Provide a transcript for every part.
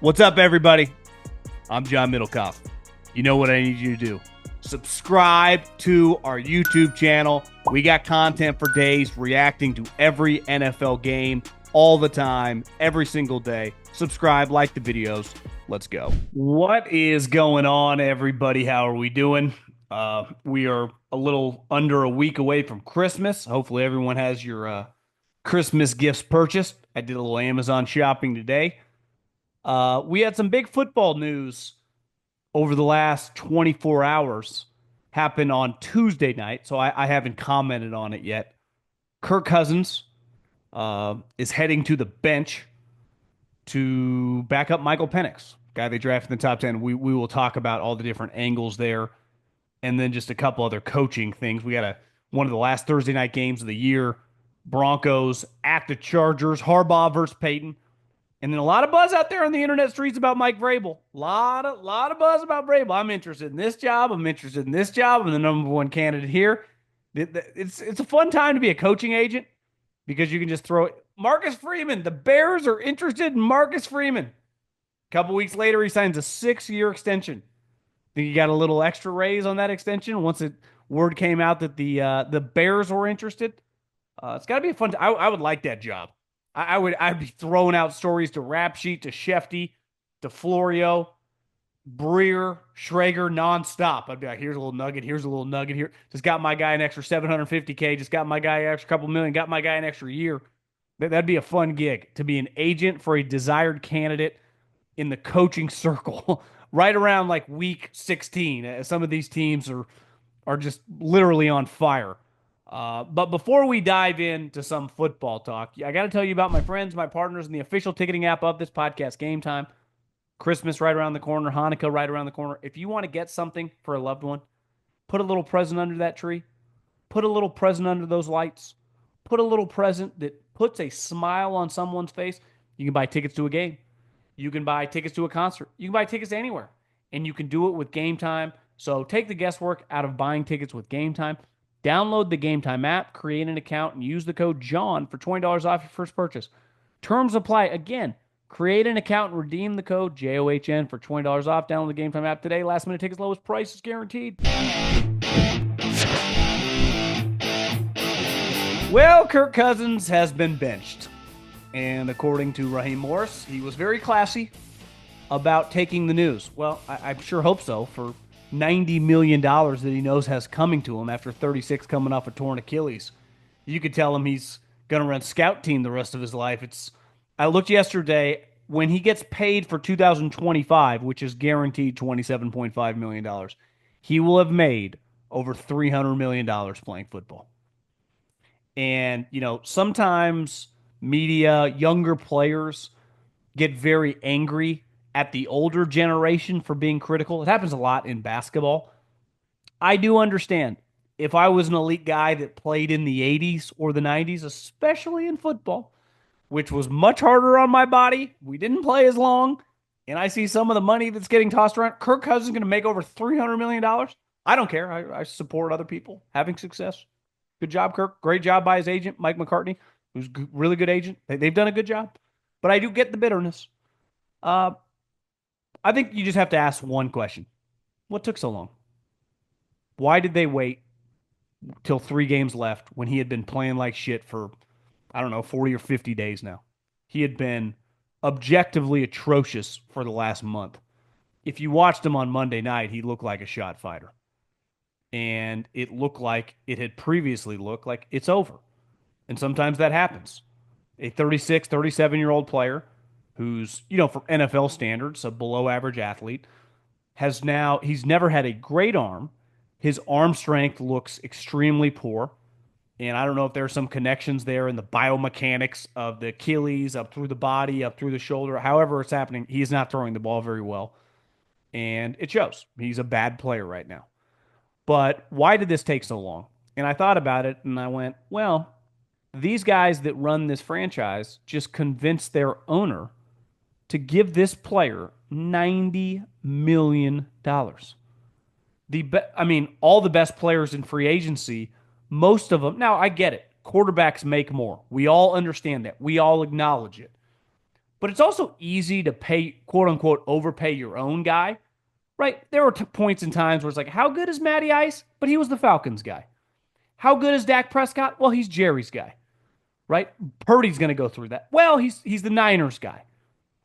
What's up, everybody? I'm John Middlekauff. You know what I need you to do. Subscribe to our YouTube channel. We got content for days reacting to every NFL game all the time, every single day. Subscribe, like the videos. Let's go. What is going on, everybody? How are we doing? We are a little under a week away from Christmas. Hopefully everyone has your Christmas gifts purchased. I did a little Amazon shopping today. We had some big football news over the last 24 hours happen on Tuesday night, so I haven't commented on it yet. Kirk Cousins is heading to the bench to back up Michael Penix, guy they drafted in the top 10. We will talk about all the different angles there, and then just a couple other coaching things. We got one of the last Thursday night games of the year, Broncos at the Chargers, Harbaugh versus Peyton. And then a lot of buzz out there on the internet streets about Mike Vrabel. Lot of buzz about Vrabel. I'm interested in this job. I'm interested in this job. I'm the number one candidate here. It's a fun time to be a coaching agent because you can just throw it. Marcus Freeman. The Bears are interested in Marcus Freeman. A couple weeks later, he signs a 6-year extension. Think he got a little extra raise on that extension once word came out that the Bears were interested. It's got to be a fun. I would like that job. I'd be throwing out stories to Rap Sheet, to Shefty, to Florio, Breer, Schrager nonstop. I'd be like, here's a little nugget, here's a little nugget here. Just got my guy an extra $750K, just got my guy an extra couple million, got my guy an extra year. That'd be a fun gig to be an agent for a desired candidate in the coaching circle right around like week 16. Some of these teams are just literally on fire. But before we dive into some football talk, I got to tell you about my friends, my partners in the official ticketing app of this podcast, Gametime. Christmas right around the corner, Hanukkah right around the corner. If you want to get something for a loved one, put a little present under that tree. Put a little present under those lights. Put a little present that puts a smile on someone's face. You can buy tickets to a game. You can buy tickets to a concert. You can buy tickets to anywhere. And you can do it with Gametime. So take the guesswork out of buying tickets with Gametime. Download the Gametime app, create an account, and use the code JOHN for $20 off your first purchase. Terms apply. Again, create an account and redeem the code JOHN for $20 off. Download the Gametime app today. Last minute tickets, lowest price is guaranteed. Well, Kirk Cousins has been benched. And according to Raheem Morris, he was very classy about taking the news. Well, I sure hope so for $90 million that he knows has coming to him after 36 coming off a torn Achilles. You could tell him he's going to run scout team the rest of his life. I looked yesterday, when he gets paid for 2025, which is guaranteed $27.5 million, he will have made over $300 million playing football. And, sometimes media, younger players get very angry at the older generation for being critical. It happens a lot in basketball. I do understand. If I was an elite guy that played in the 80s or the 90s, especially in football, which was much harder on my body, we didn't play as long, and I see some of the money that's getting tossed around. Kirk Cousins is going to make over $300 million. I don't care. I support other people having success. Good job, Kirk. Great job by his agent, Mike McCartney, who's a really good agent. They've done a good job. But I do get the bitterness. I think you just have to ask one question. What took so long? Why did they wait till 3 games left when he had been playing like shit for, 40 or 50 days now? He had been objectively atrocious for the last month. If you watched him on Monday night, he looked like a shot fighter. And it looked like it had previously looked like it's over. And sometimes that happens. A 36, 37-year-old player who's, for NFL standards, a below average athlete, he's never had a great arm. His arm strength looks extremely poor. And I don't know if there are some connections there in the biomechanics of the Achilles, up through the body, up through the shoulder. However it's happening, he's not throwing the ball very well. And it shows. He's a bad player right now. But why did this take so long? And I thought about it and I went, well, these guys that run this franchise just convinced their owner to give this player $90 million. All the best players in free agency, most of them. Now, I get it. Quarterbacks make more. We all understand that. We all acknowledge it. but it's also easy to pay, quote unquote, overpay your own guy, right? There were points in times where it's like, how good is Matty Ice? But he was the Falcons guy. How good is Dak Prescott? Well, he's Jerry's guy, right? Purdy's going to go through that. Well, he's the Niners guy.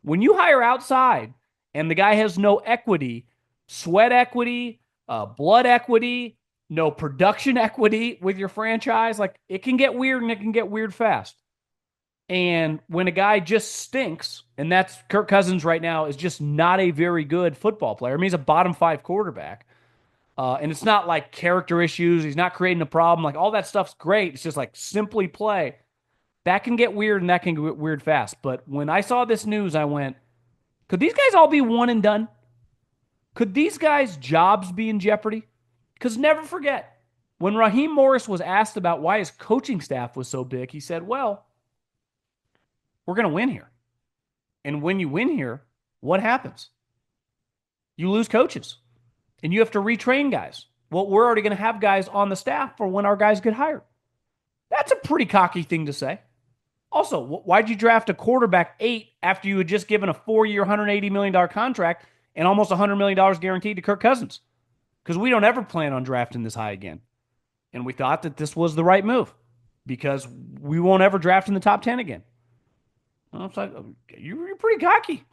When you hire outside and the guy has no equity, sweat equity, blood equity, no production equity with your franchise, like it can get weird and it can get weird fast. And when a guy just stinks, and that's Kirk Cousins right now, is just not a very good football player. I mean, he's a bottom 5 quarterback. And it's not like character issues. He's not creating a problem. Like all that stuff's great. It's just like simply play. That can get weird and that can get weird fast. But when I saw this news, I went, could these guys all be one and done? Could these guys' jobs be in jeopardy? Because never forget, when Raheem Morris was asked about why his coaching staff was so big, he said, well, we're going to win here. And when you win here, what happens? You lose coaches and you have to retrain guys. Well, we're already going to have guys on the staff for when our guys get hired. That's a pretty cocky thing to say. Also, why'd you draft a quarterback 8 after you had just given a 4-year, $180 million contract and almost $100 million guaranteed to Kirk Cousins? Because we don't ever plan on drafting this high again. And we thought that this was the right move because we won't ever draft in the top 10 again. Well, it's like, you're pretty cocky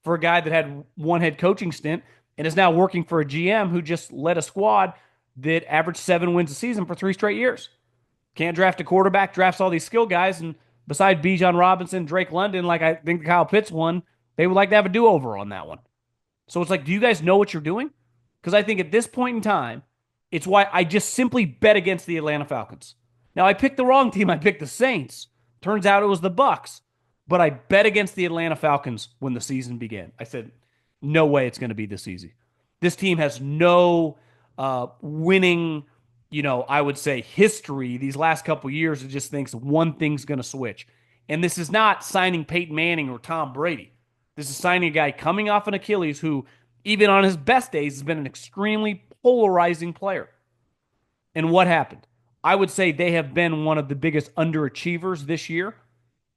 for a guy that had one head coaching stint and is now working for a GM who just led a squad that averaged 7 wins a season for 3 straight years. Can't draft a quarterback, drafts all these skill guys, and besides Bijan Robinson, Drake London, like I think Kyle Pitts won, they would like to have a do-over on that one. So it's like, do you guys know what you're doing? Because I think at this point in time, it's why I just simply bet against the Atlanta Falcons. Now, I picked the wrong team. I picked the Saints. Turns out it was the Bucs. But I bet against the Atlanta Falcons when the season began. I said, no way it's going to be this easy. This team has no winning, I would say history these last couple years. It just thinks one thing's going to switch. And this is not signing Peyton Manning or Tom Brady. This is signing a guy coming off an Achilles who, even on his best days, has been an extremely polarizing player. And what happened? I would say they have been one of the biggest underachievers this year.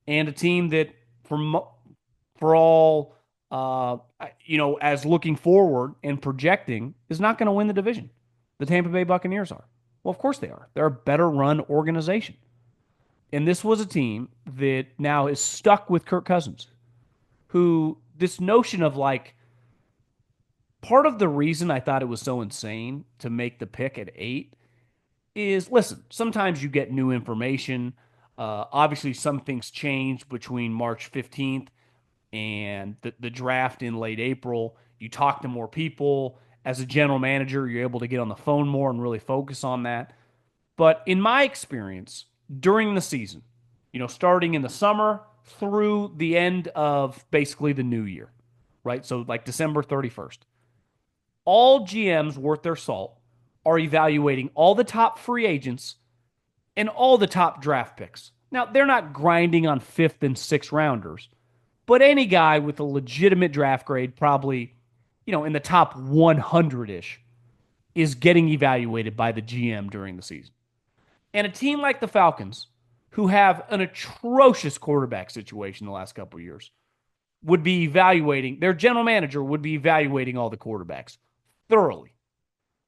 And a team that, for all, as looking forward and projecting, is not going to win the division. The Tampa Bay Buccaneers are. Well, of course they are. They're a better run organization. And this was a team that now is stuck with Kirk Cousins, who this notion of like, part of the reason I thought it was so insane to make the pick at 8 is, listen, sometimes you get new information. Obviously, some things changed between March 15th and the draft in late April. You talk to more people. As a general manager, you're able to get on the phone more and really focus on that. But in my experience, during the season, starting in the summer through the end of basically the new year, right? So like December 31st, all GMs worth their salt are evaluating all the top free agents and all the top draft picks. Now, they're not grinding on 5th and 6th rounders, but any guy with a legitimate draft grade, probably, in the top 100-ish, is getting evaluated by the GM during the season. And a team like the Falcons, who have an atrocious quarterback situation the last couple of years, would be evaluating, their general manager would be evaluating all the quarterbacks thoroughly,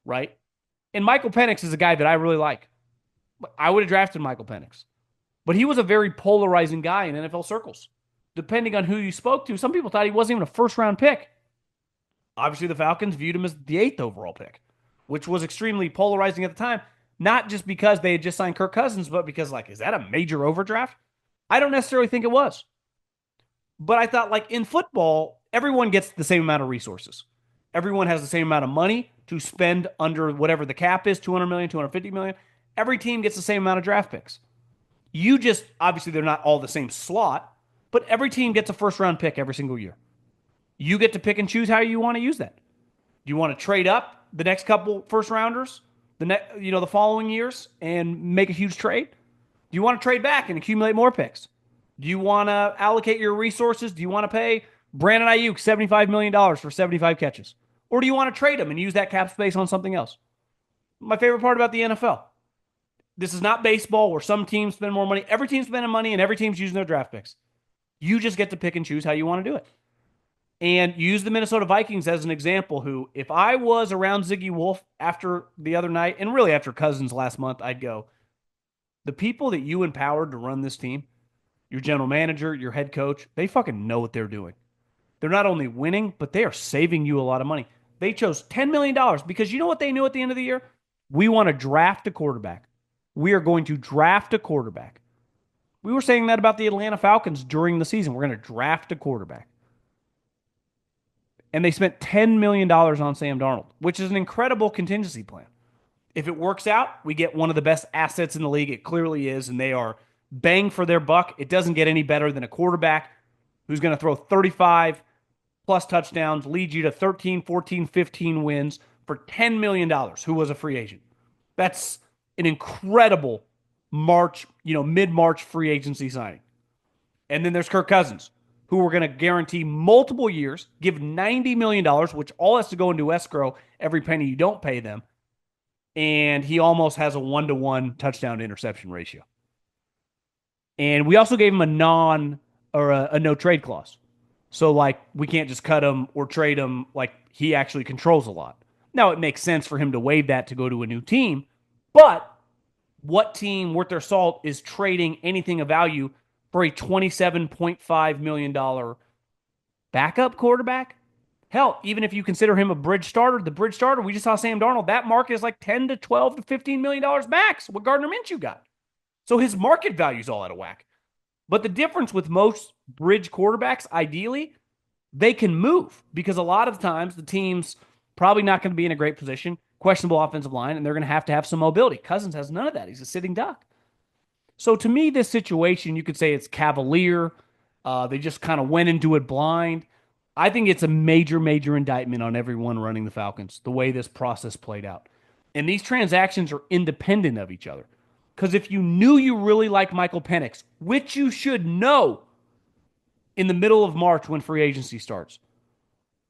right? And Michael Penix is a guy that I really like. I would have drafted Michael Penix. But he was a very polarizing guy in NFL circles. Depending on who you spoke to, some people thought he wasn't even a first-round pick. Obviously, the Falcons viewed him as the 8th overall pick, which was extremely polarizing at the time, not just because they had just signed Kirk Cousins, but because, is that a major overdraft? I don't necessarily think it was. But I thought, in football, everyone gets the same amount of resources. Everyone has the same amount of money to spend under whatever the cap is, $200 million, $250 million. Every team gets the same amount of draft picks. You just, obviously, they're not all the same slot, but every team gets a first-round pick every single year. You get to pick and choose how you want to use that. Do you want to trade up the next couple first-rounders, the following years, and make a huge trade? Do you want to trade back and accumulate more picks? Do you want to allocate your resources? Do you want to pay Brandon Ayuk $75 million for 75 catches? Or do you want to trade him and use that cap space on something else? My favorite part about the NFL. This is not baseball where some teams spend more money. Every team's spending money and every team's using their draft picks. You just get to pick and choose how you want to do it. And use the Minnesota Vikings as an example, who, if I was around Ziggy Wolf after the other night, and really after Cousins last month, I'd go, the people that you empowered to run this team, your general manager, your head coach, they fucking know what they're doing. They're not only winning, but they are saving you a lot of money. They chose $10 million because you know what they knew at the end of the year? We want to draft a quarterback. We are going to draft a quarterback. We were saying that about the Atlanta Falcons during the season. We're going to draft a quarterback. And they spent $10 million on Sam Darnold, which is an incredible contingency plan. If it works out, we get one of the best assets in the league. It clearly is, and they are bang for their buck. It doesn't get any better than a quarterback who's going to throw 35 plus touchdowns, lead you to 13, 14, 15 wins for $10 million, who was a free agent. That's an incredible March, mid-March free agency signing. And then there's Kirk Cousins, who we're going to guarantee multiple years, give $90 million, which all has to go into escrow every penny you don't pay them. And he almost has a 1-to-1 touchdown to interception ratio. And we also gave him a no trade clause. So, we can't just cut him or trade him. He actually controls a lot. Now, it makes sense for him to waive that to go to a new team. But what team worth their salt is trading anything of value for a $27.5 million backup quarterback? Hell, even if you consider him a bridge starter, we just saw Sam Darnold. That market is like $10 to $12 to $15 million max, what Gardner Minshew got. So his market value is all out of whack. But the difference with most bridge quarterbacks, ideally, they can move because a lot of times the team's probably not going to be in a great position, questionable offensive line, and they're going to have some mobility. Cousins has none of that. He's a sitting duck. So to me, this situation, you could say it's cavalier. They just kind of went into it blind. I think it's a major, major indictment on everyone running the Falcons, the way this process played out. And these transactions are independent of each other. Because if you knew you really like Michael Penix, which you should know in the middle of March when free agency starts,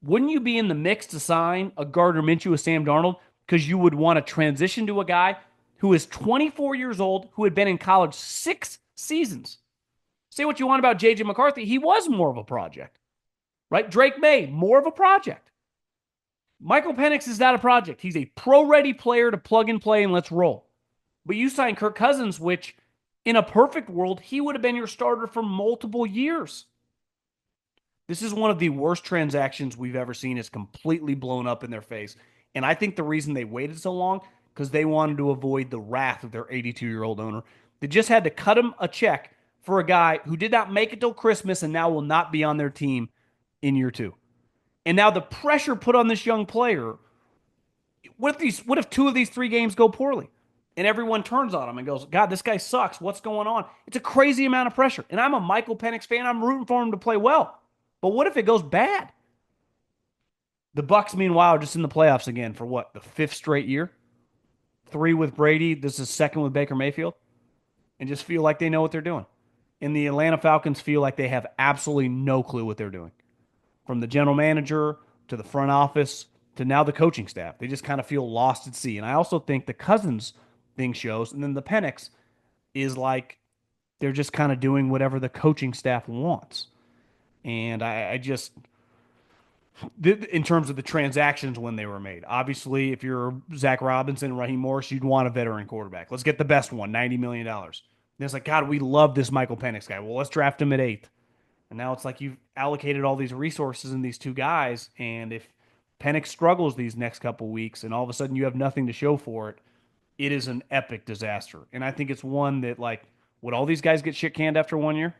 wouldn't you be in the mix to sign a Gardner Minshew with Sam Darnold? Because you would want to transition to a guy who is 24 years old, who had been in college 6 seasons. Say what you want about J.J. McCarthy. He was more of a project. Right? Drake May, more of a project. Michael Penix is not a project. He's a pro-ready player to plug and play and let's roll. But you signed Kirk Cousins, which in a perfect world, he would have been your starter for multiple years. This is one of the worst transactions we've ever seen. It's completely blown up in their face. And I think the reason they waited so long, because they wanted to avoid the wrath of their 82-year-old owner. They just had to cut him a check for a guy who did not make it till Christmas and now will not be on their team in year 2. And now the pressure put on this young player, what if 2 of these 3 games go poorly? And everyone turns on him and goes, God, this guy sucks. What's going on? It's a crazy amount of pressure. And I'm a Michael Penix fan. I'm rooting for him to play well. But what if it goes bad? The Bucs, meanwhile, are just in the playoffs again for what, the 5th straight year? 3 with Brady. This is 2nd with Baker Mayfield. And just feel like they know what they're doing. And the Atlanta Falcons feel like they have absolutely no clue what they're doing. From the general manager to the front office to now the coaching staff. They just kind of feel lost at sea. And I also think the Cousins thing shows. And then the Penix is like they're just kind of doing whatever the coaching staff wants. And I just, in terms of the transactions when they were made, obviously, if you're Zach Robinson and Raheem Morris, you'd want a veteran quarterback. Let's get the best one, $90 million. And it's like, God, we love this Michael Penix guy. Well, let's draft him at 8th. And now it's like you've allocated all these resources in these 2 guys. And if Penix struggles these next couple weeks and all of a sudden you have nothing to show for it, it is an epic disaster. And I think it's one that, would all these guys get shit canned after 1 year?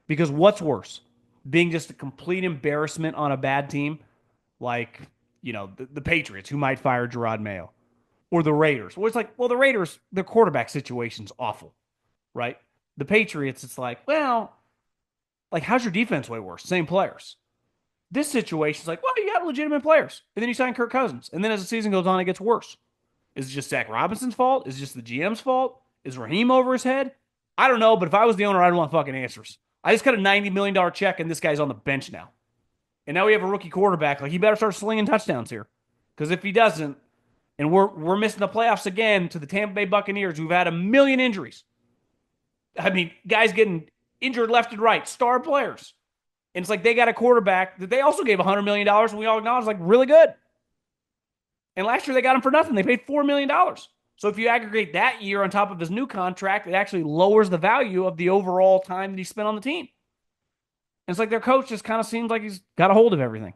Because what's worse? Being just a complete embarrassment on a bad team, the Patriots, who might fire Jerod Mayo, or the Raiders. Well, it's like, well, the Raiders, their quarterback situation's awful, right? The Patriots, it's like, well, how's your defense way worse? Same players. This situation's like, well, you got legitimate players. And then you sign Kirk Cousins. And then as the season goes on, it gets worse. Is it just Zach Robinson's fault? Is it just the GM's fault? Is Raheem over his head? I don't know, but if I was the owner, I'd want fucking answers. I just got a $90 million check, and this guy's on the bench now. And now we have a rookie quarterback. He better start slinging touchdowns here. Because if he doesn't, and we're missing the playoffs again to the Tampa Bay Buccaneers, who've had a million injuries. I mean, guys getting injured left and right, star players. And it's like they got a quarterback that they also gave $100 million, and we all acknowledge like really good. And last year they got him for nothing. They paid $4 million. So if you aggregate that year on top of his new contract, it actually lowers the value of the overall time that he spent on the team. And it's like their coach just kind of seems like he's got a hold of everything.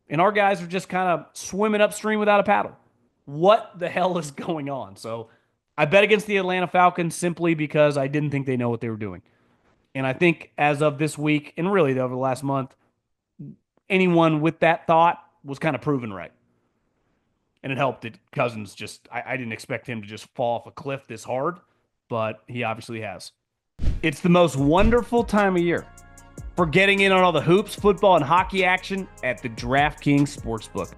And our guys are just kind of swimming upstream without a paddle. What the hell is going on? So I bet against the Atlanta Falcons simply because I didn't think they know what they were doing. And I think as of this week, and really over the last month, anyone with that thought was kind of proven right. And it helped that Cousins I didn't expect him to just fall off a cliff this hard, but he obviously has. It's the most wonderful time of year for getting in on all the hoops, football, and hockey action at the DraftKings Sportsbook.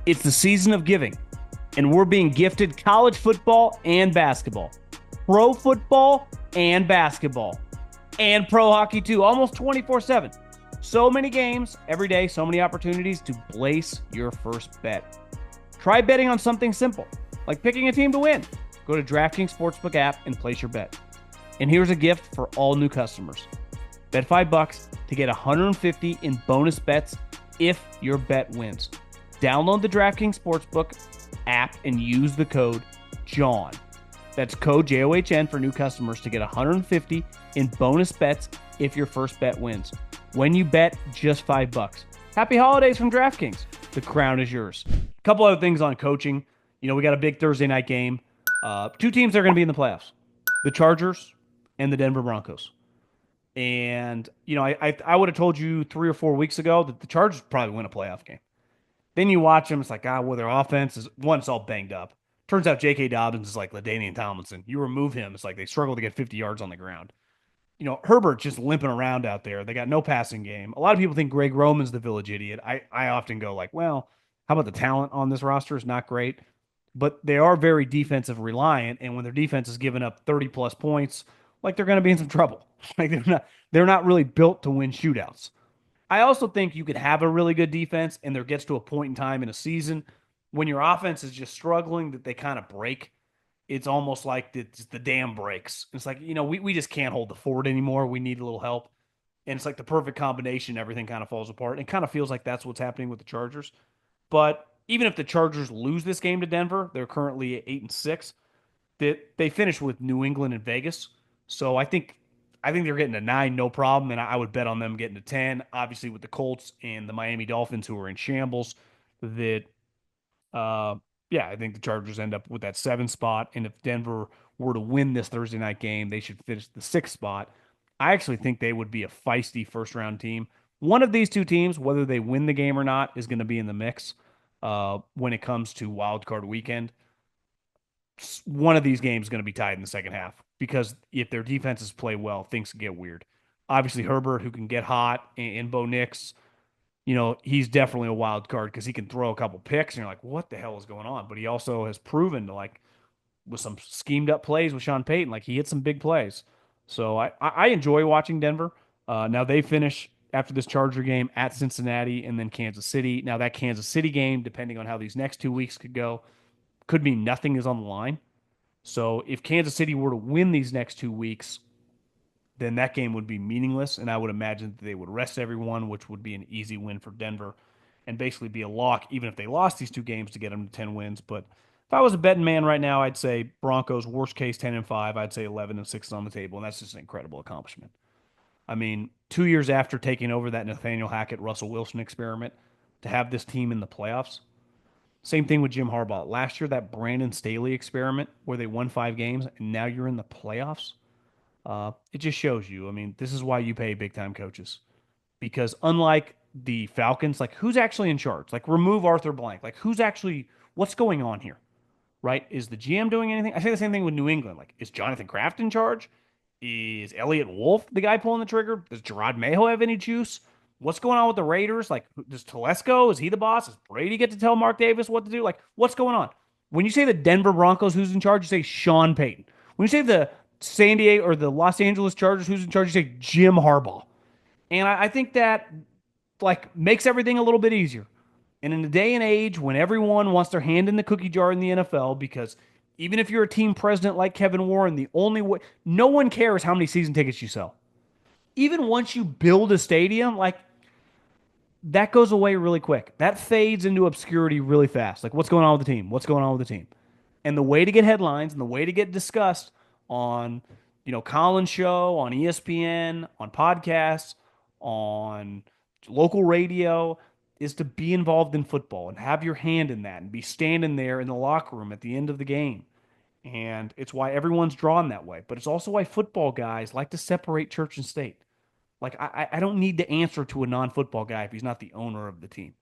It's the season of giving, and we're being gifted college football and basketball, pro football and basketball, and pro hockey too, almost 24/7. So many games every day, so many opportunities to place your first bet. Try betting on something simple, like picking a team to win. Go to DraftKings Sportsbook app and place your bet. And here's a gift for all new customers. Bet $5 to get $150 in bonus bets if your bet wins. Download the DraftKings Sportsbook app and use the code JOHN. That's code JOHN for new customers to get $150 in bonus bets if your first bet wins. When you bet just $5. Happy holidays from DraftKings. The crown is yours. A couple other things on coaching. We got a big Thursday night game. Two teams that are going to be in the playoffs. The Chargers and the Denver Broncos. And, I would have told you 3 or 4 weeks ago that the Chargers probably win a playoff game. Then you watch them, it's like, their offense is, one, it's all banged up. Turns out J.K. Dobbins is like LaDainian Tomlinson. You remove him, it's like they struggle to get 50 yards on the ground. Herbert's just limping around out there. They got no passing game. A lot of people think Greg Roman's the village idiot. I often go like, well, how about the talent on this roster is not great, but they are very defensive reliant. And when their defense is giving up 30+ points, like they're going to be in some trouble. Like they're not really built to win shootouts. I also think you could have a really good defense and there gets to a point in time in a season when your offense is just struggling that they kind of break. It's almost like the dam breaks. It's like, we just can't hold the fort anymore. We need a little help. And it's like the perfect combination. Everything kind of falls apart. It kind of feels like that's what's happening with the Chargers. But even if the Chargers lose this game to Denver, they're currently at 8-6. They finish with New England and Vegas. So I think they're getting to 9, no problem. And I would bet on them getting to 10. Obviously with the Colts and the Miami Dolphins who are in shambles, I think the Chargers end up with that 7 spot. And if Denver were to win this Thursday night game, they should finish the 6th spot. I actually think they would be a feisty first-round team. One of these two teams, whether they win the game or not, is going to be in the mix when it comes to wild card weekend. One of these games is going to be tied in the second half because if their defenses play well, things can get weird. Obviously, Herbert, who can get hot, and Bo Nix, he's definitely a wild card because he can throw a couple picks, and you're like, what the hell is going on? But he also has proven to, like, with some schemed up plays with Sean Payton, like he hit some big plays. So I enjoy watching Denver. Now they finish after this Charger game at Cincinnati and then Kansas City. Now that Kansas City game, depending on how these next 2 weeks could go, could mean nothing is on the line. So if Kansas City were to win these next 2 weeks, then that game would be meaningless, and I would imagine that they would rest everyone, which would be an easy win for Denver and basically be a lock, even if they lost these 2 games to get them to 10 wins. But if I was a betting man right now, I'd say Broncos, worst case 10-5. I'd say 11-6 is on the table, and that's just an incredible accomplishment. I mean, 2 years after taking over that Nathaniel Hackett, Russell Wilson experiment, to have this team in the playoffs. Same thing with Jim Harbaugh. Last year, that Brandon Staley experiment where they won 5 games, and now you're in the playoffs. It just shows you. I mean, this is why you pay big-time coaches. Because unlike the Falcons, like, who's actually in charge? Like, remove Arthur Blank. Like, what's going on here? Right? Is the GM doing anything? I say the same thing with New England. Like, is Jonathan Kraft in charge? Is Elliott Wolf the guy pulling the trigger? Does Jerod Mayo have any juice? What's going on with the Raiders? Like, does Telesco, is he the boss? Does Brady get to tell Mark Davis what to do? Like, what's going on? When you say the Denver Broncos, who's in charge, you say Sean Payton. When you say the San Diego or the Los Angeles Chargers, who's in charge, you say Jim Harbaugh. And I think that, like, makes everything a little bit easier. And in a day and age when everyone wants their hand in the cookie jar in the NFL, because even if you're a team president like Kevin Warren, the only way, no one cares how many season tickets you sell. even once you build a stadium, like that goes away really quick. That fades into obscurity really fast. Like, what's going on with the team? What's going on with the team? And the way to get headlines and the way to get discussed on, Colin's show, on ESPN, on podcasts, on local radio is to be involved in football and have your hand in that and be standing there in the locker room at the end of the game. And it's why everyone's drawn that way. But it's also why football guys like to separate church and state. Like, I don't need to answer to a non football guy if he's not the owner of the team.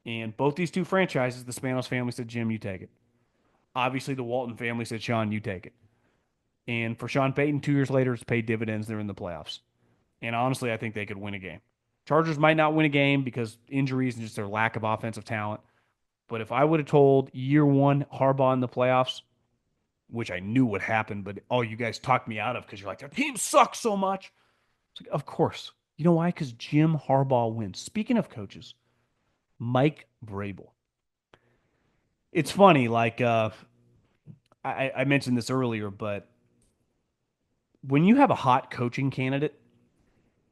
And both these two franchises, the Spanos family said, Jim, you take it. Obviously, the Walton family said, Sean, you take it. And for Sean Payton, 2 years later, it's paid dividends. They're in the playoffs. And honestly, I think they could win a game. Chargers might not win a game because injuries and just their lack of offensive talent. But if I would have told year one Harbaugh in the playoffs, which I knew would happen, but you guys talked me out of because you're like, their team sucks so much. It's like, of course. You know why? Because Jim Harbaugh wins. Speaking of coaches, Mike Vrabel. It's funny, like I mentioned this earlier, but when you have a hot coaching candidate,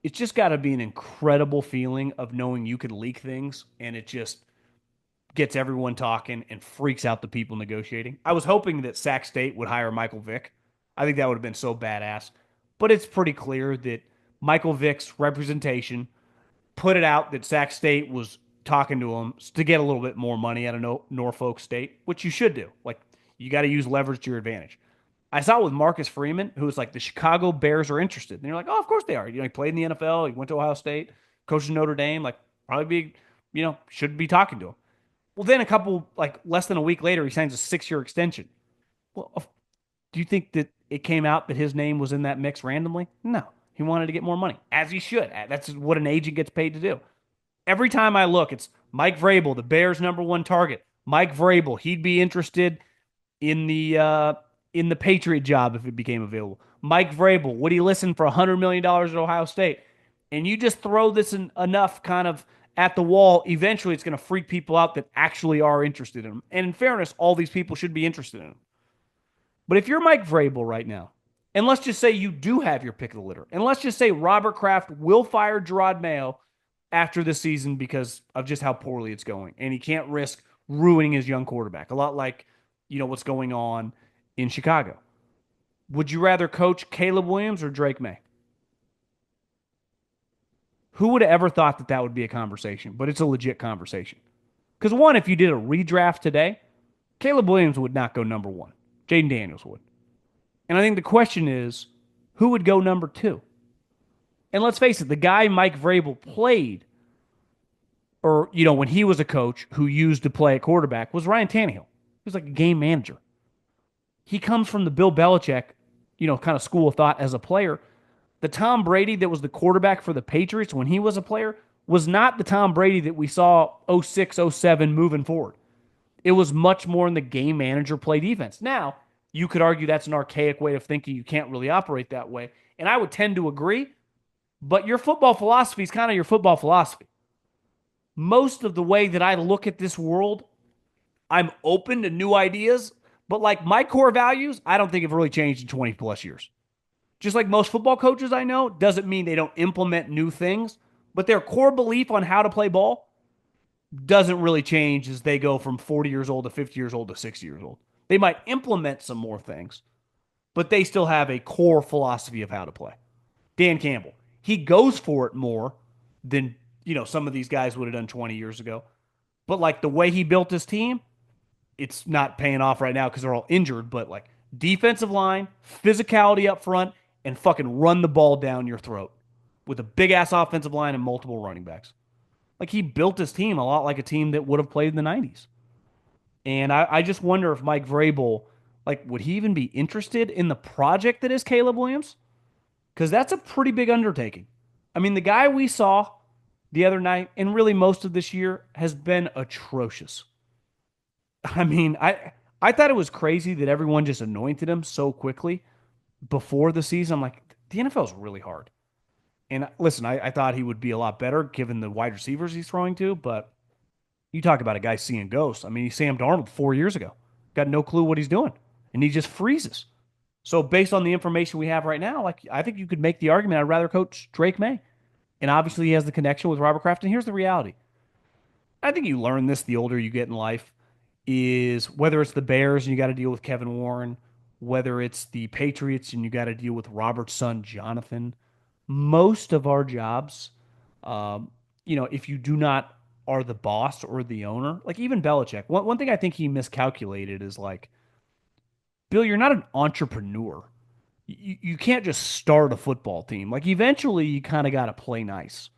it's just got to be an incredible feeling of knowing you could leak things and it just gets everyone talking and freaks out the people negotiating. I was hoping that Sac State would hire Michael Vick. I think that would have been so badass. But it's pretty clear that Michael Vick's representation put it out that Sac State was talking to him to get a little bit more money out of Norfolk State, which you should do. Like, you got to use leverage to your advantage. I saw it with Marcus Freeman, who was like, the Chicago Bears are interested. And you're like, oh, of course they are. He played in the NFL. He went to Ohio State, coached in Notre Dame. Like, probably be, should be talking to him. Well, then less than a week later, he signs a 6-year extension. Well, do you think that it came out that his name was in that mix randomly? No. He wanted to get more money, as he should. That's what an agent gets paid to do. Every time I look, it's Mike Vrabel, the Bears' #1 target. Mike Vrabel, he'd be interested in the Patriot job if it became available. Mike Vrabel, would he listen for $100 million at Ohio State? And you just throw this enough kind of at the wall, eventually it's going to freak people out that actually are interested in him. And in fairness, all these people should be interested in him. But if you're Mike Vrabel right now, and let's just say you do have your pick of the litter, and let's just say Robert Kraft will fire Jerod Mayo after this season because of just how poorly it's going, and he can't risk ruining his young quarterback. A lot like, what's going on in Chicago. Would you rather coach Caleb Williams or Drake May? Who would have ever thought that would be a conversation? But it's a legit conversation. Because one, if you did a redraft today, Caleb Williams would not go #1. Jaden Daniels would. And I think the question is, who would go #2? And let's face it, the guy Mike Vrabel played, or, when he was a coach who used to play at quarterback, was Ryan Tannehill. He was like a game manager. He comes from the Bill Belichick, kind of school of thought as a player. The Tom Brady that was the quarterback for the Patriots when he was a player was not the Tom Brady that we saw 06, 07 moving forward. It was much more in the game manager play defense. Now, you could argue that's an archaic way of thinking. You can't really operate that way. And I would tend to agree, but your football philosophy is kind of your football philosophy. Most of the way that I look at this world, I'm open to new ideas, but like my core values, I don't think have really changed in 20 plus years. Just like most football coaches I know, doesn't mean they don't implement new things, but their core belief on how to play ball doesn't really change as they go from 40 years old to 50 years old to 60 years old. They might implement some more things, but they still have a core philosophy of how to play. Dan Campbell, he goes for it more than, some of these guys would have done 20 years ago. But like the way he built his team, it's not paying off right now because they're all injured, but like defensive line, physicality up front, and fucking run the ball down your throat with a big-ass offensive line and multiple running backs. Like, he built his team a lot like a team that would have played in the 90s. And I just wonder if Mike Vrabel, would he even be interested in the project that is Caleb Williams? Because that's a pretty big undertaking. I mean, the guy we saw the other night, and really most of this year, has been atrocious. I mean, I thought it was crazy that everyone just anointed him so quickly before the season. I'm like, the NFL is really hard. And listen, I thought he would be a lot better given the wide receivers he's throwing to, but you talk about a guy seeing ghosts. I mean, he's Sam Darnold 4 years ago. Got no clue what he's doing, and he just freezes. So based on the information we have right now, like I think you could make the argument I'd rather coach Drake May. And obviously he has the connection with Robert Kraft. And here's the reality. I think you learn this the older you get in life is whether it's the Bears and you got to deal with Kevin Warren, whether it's the Patriots and you got to deal with Robert's son Jonathan. Most of our jobs, um, if you do not are the boss or the owner, like even Belichick. One thing I think he miscalculated is like, Bill, you're not an entrepreneur. You can't just start a football team. Like eventually you kind of got to play nice.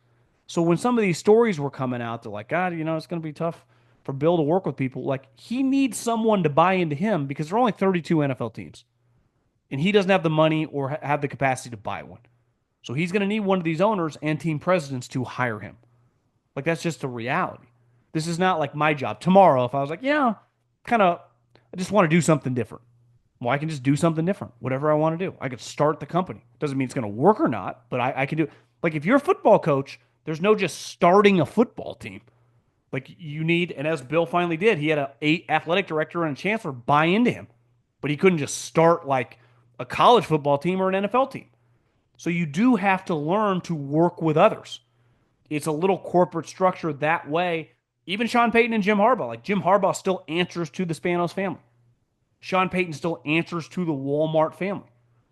So when some of these stories were coming out, they're like, God, it's going to be tough for Bill to work with people. Like he needs someone to buy into him because there are only 32 NFL teams, and he doesn't have the money or have the capacity to buy one. So he's going to need one of these owners and team presidents to hire him. Like that's just a reality. This is not like my job. Tomorrow, if I was like, kind of, I just want to do something different. Well, I can just do something different, whatever I want to do. I could start the company. Doesn't mean it's going to work or not, but I can do it. Like if you're a football coach, there's no just starting a football team. Like you need, and as Bill finally did, he had a athletic director and a chancellor buy into him, but he couldn't just start like a college football team or an NFL team. So you do have to learn to work with others. It's a little corporate structure that way. Even Sean Payton and Jim Harbaugh, like Jim Harbaugh still answers to the Spanos family. Sean Payton still answers to the Walmart family.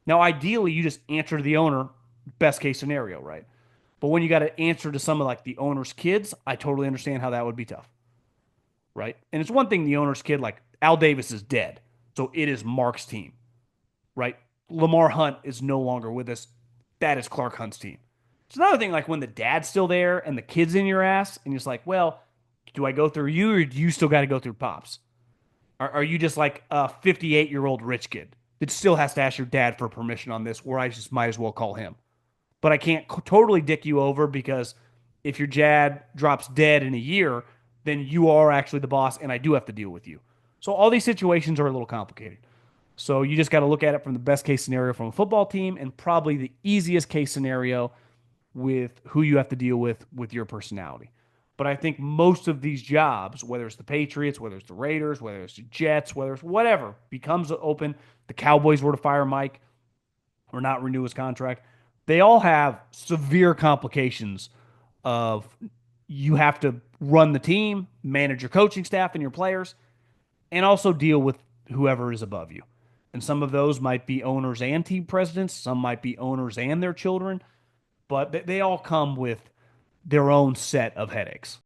Now, ideally, you just answer to the owner, best case scenario, right? But when you got to answer to some of like the owner's kids, I totally understand how that would be tough, right? And it's one thing the owner's kid, like Al Davis is dead, so it is Mark's team, right? Lamar Hunt is no longer with us. That is Clark Hunt's team. It's another thing like when the dad's still there and the kid's in your ass, and you're just like, well, do I go through you or do you still got to go through Pops? Are you just like a 58-year-old rich kid that still has to ask your dad for permission on this, or I just might as well call him? But I can't totally dick you over because if your dad drops dead in a year, then you are actually the boss and I do have to deal with you. So all these situations are a little complicated. So you just got to look at it from the best case scenario from a football team and probably the easiest case scenario with who you have to deal with your personality. But I think most of these jobs, whether it's the Patriots, whether it's the Raiders, whether it's the Jets, whether it's whatever, becomes open. The Cowboys were to fire Mike or not renew his contract. They all have severe complications of you have to run the team, manage your coaching staff and your players, and also deal with whoever is above you. And some of those might be owners and team presidents, some might be owners and their children, but they all come with their own set of headaches.